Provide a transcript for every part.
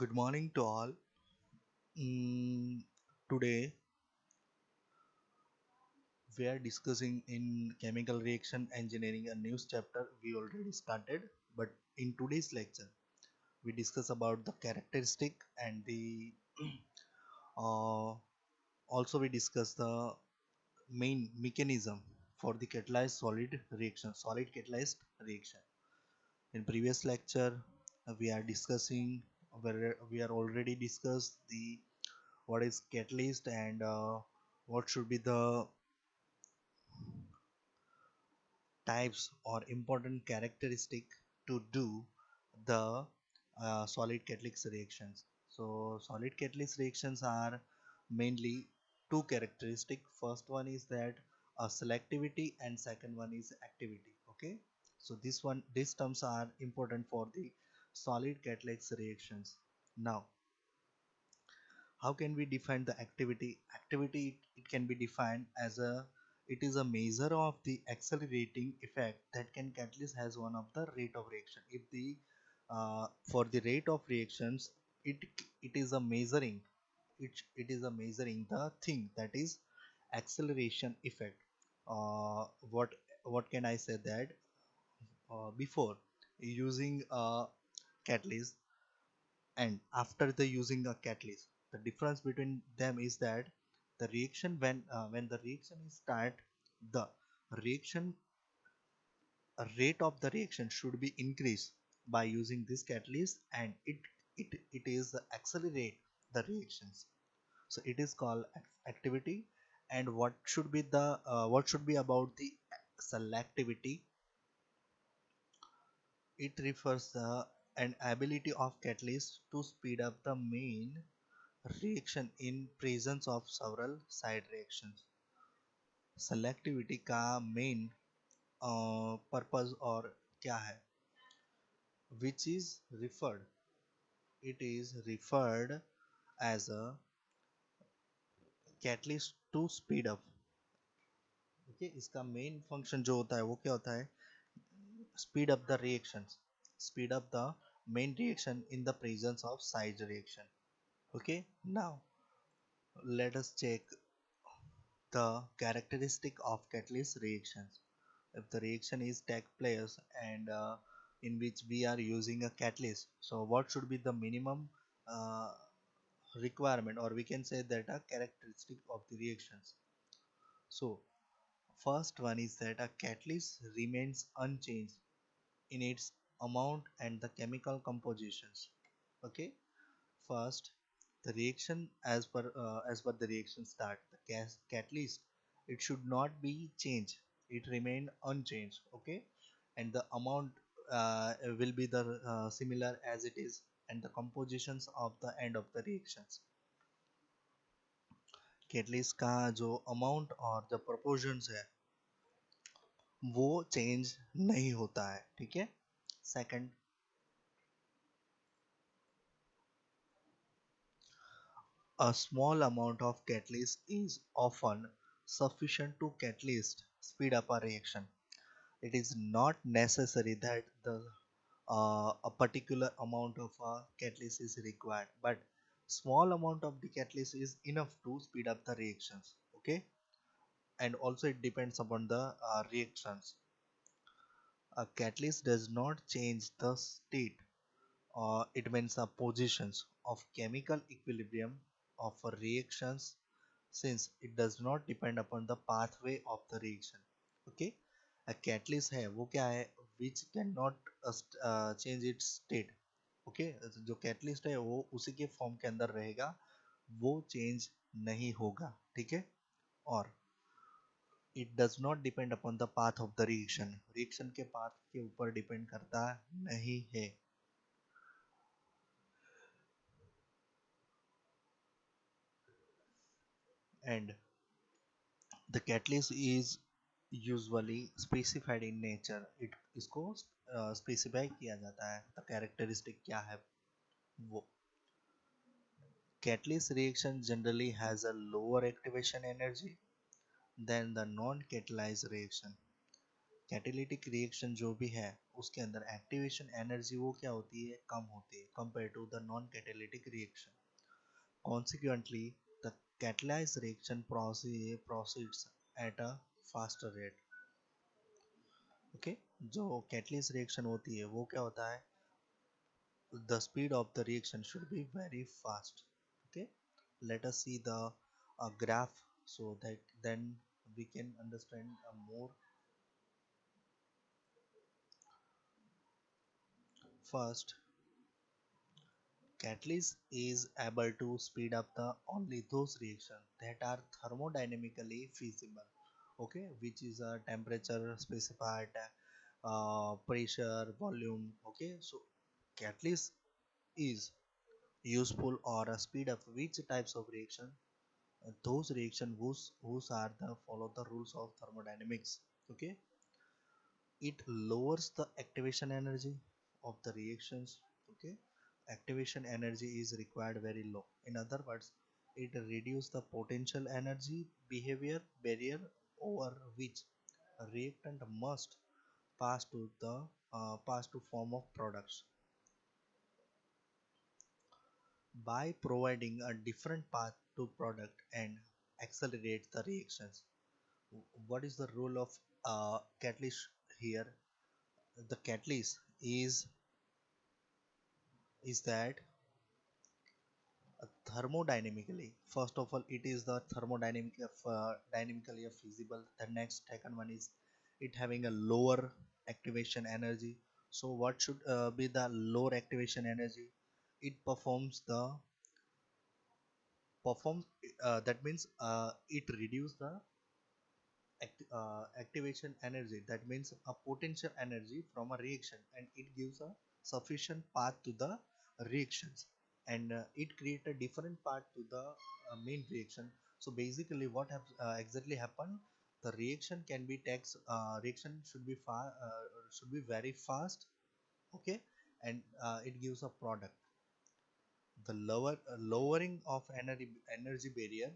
Good morning to all. Mm, Today we are discussing in chemical reaction engineering a new chapter we already started. But in today's lecture, we discuss about the characteristic and the uh, also we discuss the main mechanism for the catalyzed solid reaction, solid catalyzed reaction. In previous lecture, we are discussing where we are already discussed the what is catalyst and what should be the types or important characteristic to do the solid catalytic reactions. So solid catalytic reactions are mainly two characteristic. First one is that selectivity and second one is activity. Okay, so these terms are important for the solid catalytic reactions. Now how can we define the activity? It can be defined as a it is a measure of the accelerating effect that can catalyst has one of the rate of reaction. If the for the rate of reactions, it it is a measuring it is a measuring the thing that is acceleration effect. uh, what what can I say that before using a catalyst and after the using a catalyst, the difference between them is that the reaction when the reaction is start, the reaction rate of the reaction should be increased by using this catalyst, and it is accelerate the reactions. So it is called activity. And what should be about the selectivity? It refers the an ability of catalyst to speed up the main reaction in presence of several side reactions. Selectivity का main purpose और क्या है? Which is referred, it is referred as a catalyst to speed up. Okay, इसका main function जो होता है वो क्या होता है? Speed up the reactions, speed up the main reaction in the presence of side reaction. Okay, now let us check the characteristic of catalyst reactions. If the reaction is take place and in which we are using a catalyst, so what should be the minimum uh, requirement, or we can say that a characteristic of the reactions? So first one is that a catalyst remains unchanged in its amount and the chemical compositions. Okay, first, the reaction as per the reaction start, the catalyst, it should not be changed. It remain unchanged. Okay, and the amount will be the similar as it is, and the compositions of the end of the reactions. Catalyst का जो amount और the proportions है वो change नहीं होता है. ठीक है. Second, a small amount of catalyst is often sufficient to catalyst speed up a reaction. It is not necessary that the a particular amount of catalyst is required, but small amount of the catalyst is enough to speed up the reactions. Okay, and also it depends upon the reactions. A catalyst does not change the state, or it means the positions of chemical equilibrium of a reactions, since it does not depend upon the pathway of the reaction. Okay, a catalyst है वो क्या है? Which cannot change its state. Okay, जो catalyst है वो उसी के form के अंदर रहेगा, वो चेंज नहीं होगा. ठीक है. और it does not depend upon the path of the reaction. reaction के path के ऊपर depend करता नहीं है. And the catalyst is usually specified in nature. it इसको specify किया जाता है. the characteristic क्या है वो? Catalyst reaction generally has a lower activation energy than the non catalyzed reaction. Catalytic reaction जो भी है उसके अंदर एक्टिवेशन एनर्जी वो क्या होती है, कम होती है compare to the non catalytic reaction. Consequently, the catalyzed reaction proceeds at a faster rate. Okay, जो catalyzed reaction होती है वो क्या होता है, the speed of the reaction should be very fast. Okay, let us see the graph so that then we can understand more. First, catalyst is able to speed up the only those reactions that are thermodynamically feasible. Okay, which is a temperature specified, pressure, volume. Okay, so catalyst is useful or a speed up which types of reaction, those reaction whose are the follow the rules of thermodynamics. Okay, it lowers the activation energy of the reactions. Okay, activation energy is required very low. In other words, it reduces the potential energy behavior barrier over which a reactant must pass to form of products. By providing a different path to product and accelerate the reactions. What is the role of catalyst here? The catalyst is that thermodynamically, first of all, it is the thermodynamic dynamically feasible. The next second one is it having a lower activation energy. So what should be the lower activation energy? It performs that means it reduce the activation energy, that means a potential energy from a reaction, and it gives a sufficient path to the reactions, and it create a different path to the main reaction. So basically what exactly happen, the reaction can be takes reaction should be very fast. Okay, and it gives a product. The lowering of energy barrier,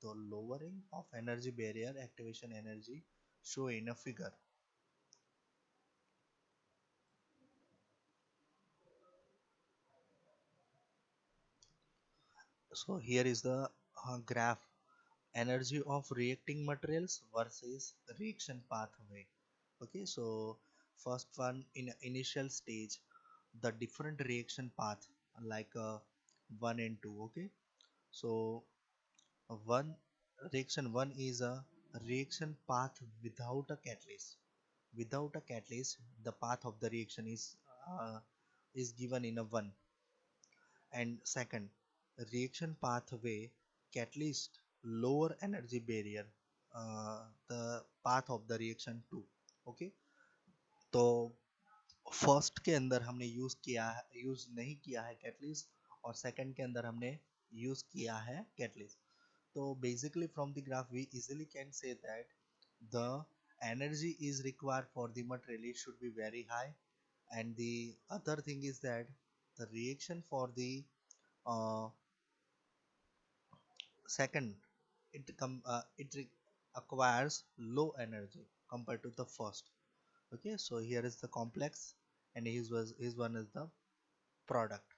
the lowering of energy barrier activation energy show in a figure. So here is the graph, energy of reacting materials versus reaction pathway. Okay, so first one, in initial stage, the different reaction path, like 1 and 2. Okay, so one reaction 1 is a reaction path without a catalyst. Without a catalyst, the path of the reaction is given in a 1. And second, reaction pathway, catalyst, lower energy barrier, the path of the reaction 2. Okay, तो first के अंदर हमने use नहीं किया है catalyst, और second के अंदर हमने यूज किया है catalyst. So basically from the graph we easily can say that the energy is required for the material it should be very high, and the other thing is that the reaction for the uh, second, acquires low energy compared to the first. Okay, so here is the complex, and his one is the product.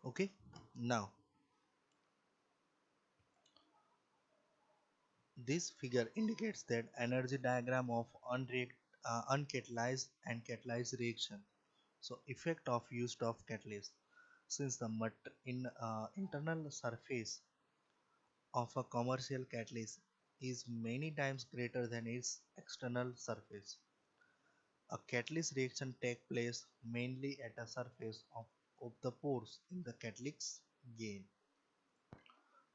Okay, now this figure indicates that energy diagram of uncatalyzed and catalyzed reaction. So effect of use of catalyst, since the internal surface of a commercial catalyst is many times greater than its external surface. A catalyst reaction takes place mainly at a surface of the pores in the catalyst gain.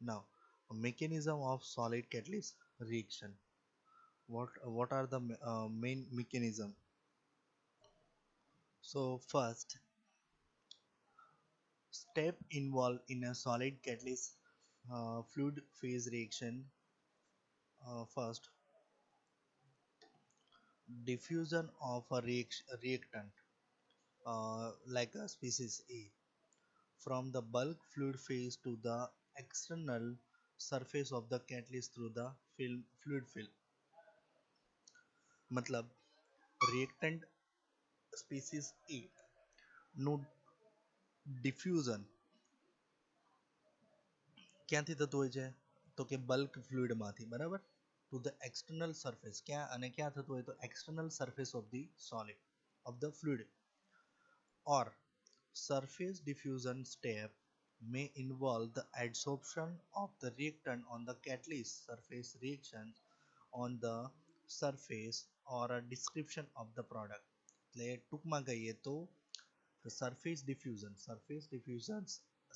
Now, a mechanism of solid catalyst reaction. What are the main mechanism? So first step involved in a solid catalyst fluid phase reaction. First, diffusion of a reactant, like a species A, from the bulk fluid phase to the external surface of the catalyst through the film fluid film. मतलब reactant species A નું diffusion ક્યાંથી થતું હોય છે તો કે bulk ફ્લુઇડમાંથી બરાબર to the external surface ક્યાં અને ક્યાં થતું હોય તો external surface of the solid of the fluid or surface diffusion step may involve the adsorption of the reactant on the catalyst surface reaction on the surface or a description of the product એટલે ટૂંકમાં કહીએ તો surface diffusion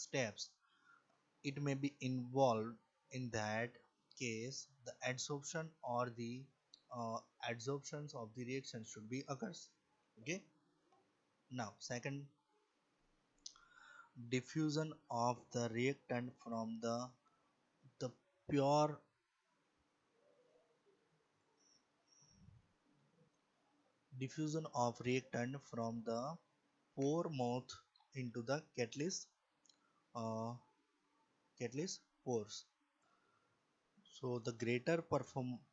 steps it may be involved in that case the adsorption or the adsorptions of the reaction should be occurs. Okay, now second, diffusion of the reactant from the pure diffusion of reactant from the pore mouth into the uh, catalyst pores. So the greater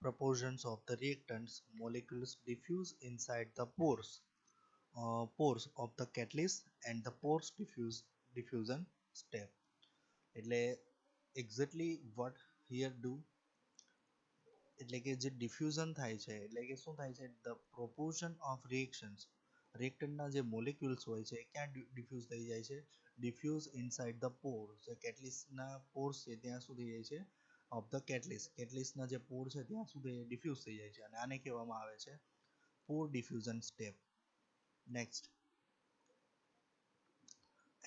proportions of the reactants molecules diffuse inside the pores of the catalyst and the pores diffusion step. એટલે exactly what here do એટલે કે જે diffusion થાય છે એટલે કે શું થાય છે ધ પ્રોપોર્શન ઓફ રિએક્શન્સ રિએક્ટન્ટના જે મોલેક્યુલ્સ હોય છે એ ક્યાં ડિફ્યુઝ થઈ જાય છે ડિફ્યુઝ ઇનસાઇડ ધ પોર જે કેટલિસ્ટના પોર્સ છે ત્યાં શું થઈ જાય છે ઓફ ધ કેટલિસ્ટના જે પોર છે ત્યાં સુધી ડિફ્યુઝ થઈ જાય છે અને આને કહેવામાં આવે છે પોર diffusion step. Next,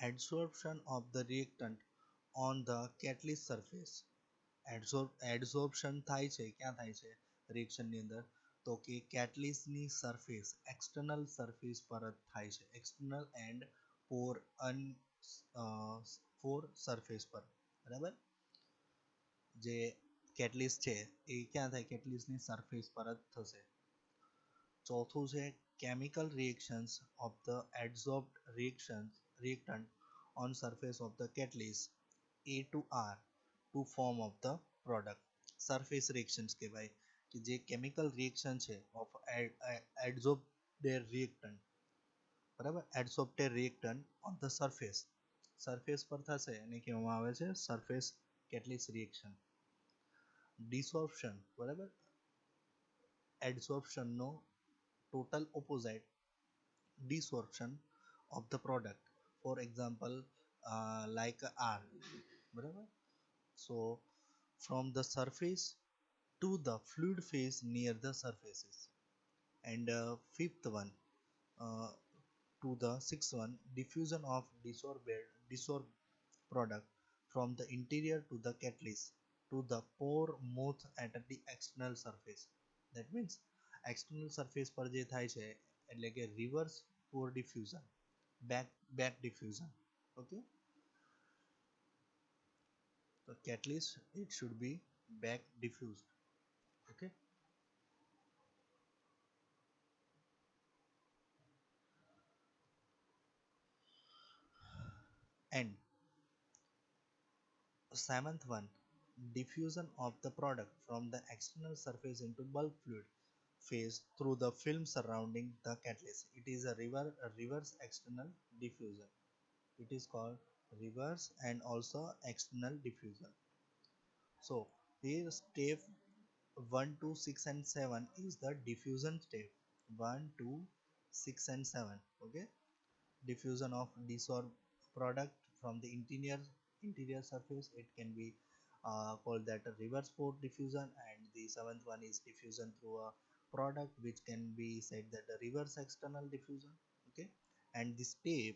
adsorption of the reactant on the catalyst surface. એડઝોર્પ્શન થાય છે ક્યાં થાય છે રિએક્શનની અંદર તો કે કેટલિસ્ટની સરફેસ એક્સટર્નલ સરફેસ પર જ થાય છે external and Por Por surface પર બરાબર જે કેટલિસ્ટ છે એ ક્યાં થાય કેટલિસ્ટની સરફેસ પર જ થશે. ચોથું છે chemical reactions of the adsorbed reactant on surface of the catalyst A to R to form of the product. Surface reactions કહેવાય કે જે chemical reaction છે of adsorbed reactant બરાબર adsorbed reactant on the surface પર થશે એને કહેવામાં આવે છે surface catalyst reaction. Desorption બરાબર adsorption no total opposite desorption of the product, for example like R બરાબર so from the surface to the fluid phase near the surfaces. And fifth one uh, to the sixth one diffusion of desorbed product from the interior to the catalyst to the pore mouth at the external surface. That means external surface પર જે થાય છે એટલે કે reverse pore diffusion, back diffusion. Okay, the catalyst it should be back diffused. Okay, and seventh one, diffusion of the product from the external surface into bulk fluid phase through the film surrounding the catalyst. It is a reverse external diffusion. It is called reverse and also external diffusion. So here step 1 to 6 and 7 is the diffusion step. 1 2 6 and 7. Okay, diffusion of desorbed product from the interior surface, it can be called that a reverse pore diffusion, and the seventh one is diffusion through a product, which can be said that a reverse external diffusion. Okay, and the step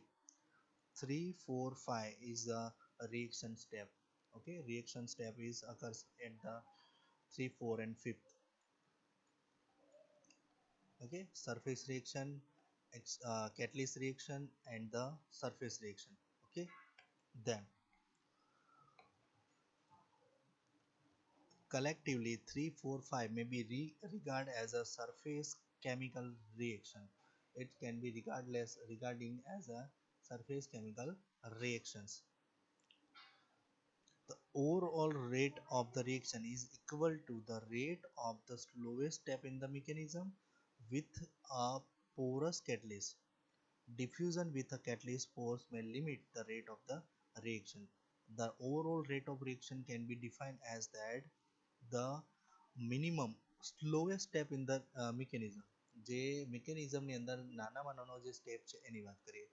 3 4 5 is a reaction step. Okay, reaction step is occurs at the 3 4 and 5th. Okay, surface reaction, catalyst reaction, and the surface reaction. Okay, then collectively 3 4 5 may be regarded as a surface chemical reaction. It can be regarding as a surface chemical reactions. The overall rate of the reaction is equal to the rate of the slowest step in the mechanism with a porous catalyst. Diffusion with a catalyst force may limit the rate of the reaction. The overall rate of reaction can be defined as that the minimum slowest step in the mechanism, જે મિકેનિઝમની અંદર નાનામાં નાનો જે step છે એની વાત કરીએ,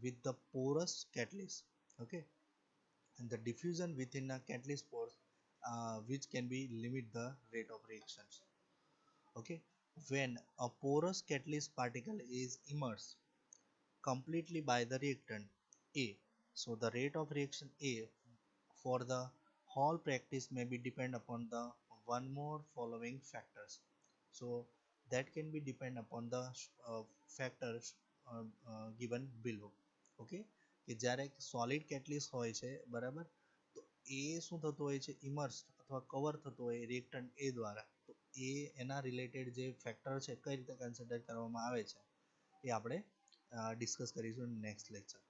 with the porous catalyst. Okay, and the diffusion within a catalyst force which can be limit the rate of reactions. Okay, when a porous catalyst particle is immersed completely by the reactant A, so the rate of reaction A for the whole practice may be depend upon the one more following factors. So that can be depend upon the factors given below. Okay, કે જ્યારે solid catalyst હોય છે બરાબર, તો એ શું થતું હોય છે, ઇમર્સ અથવા કવર થતો હોય રિએક્ટન્ટ એ દ્વારા, તો એ એના રિલેટેડ જે ફેક્ટર છે કઈ રીતે કન્સિડર કરવામાં આવે છે એ આપણે ડિસ્કસ કરીશું નેક્સ્ટ લેક્ચર.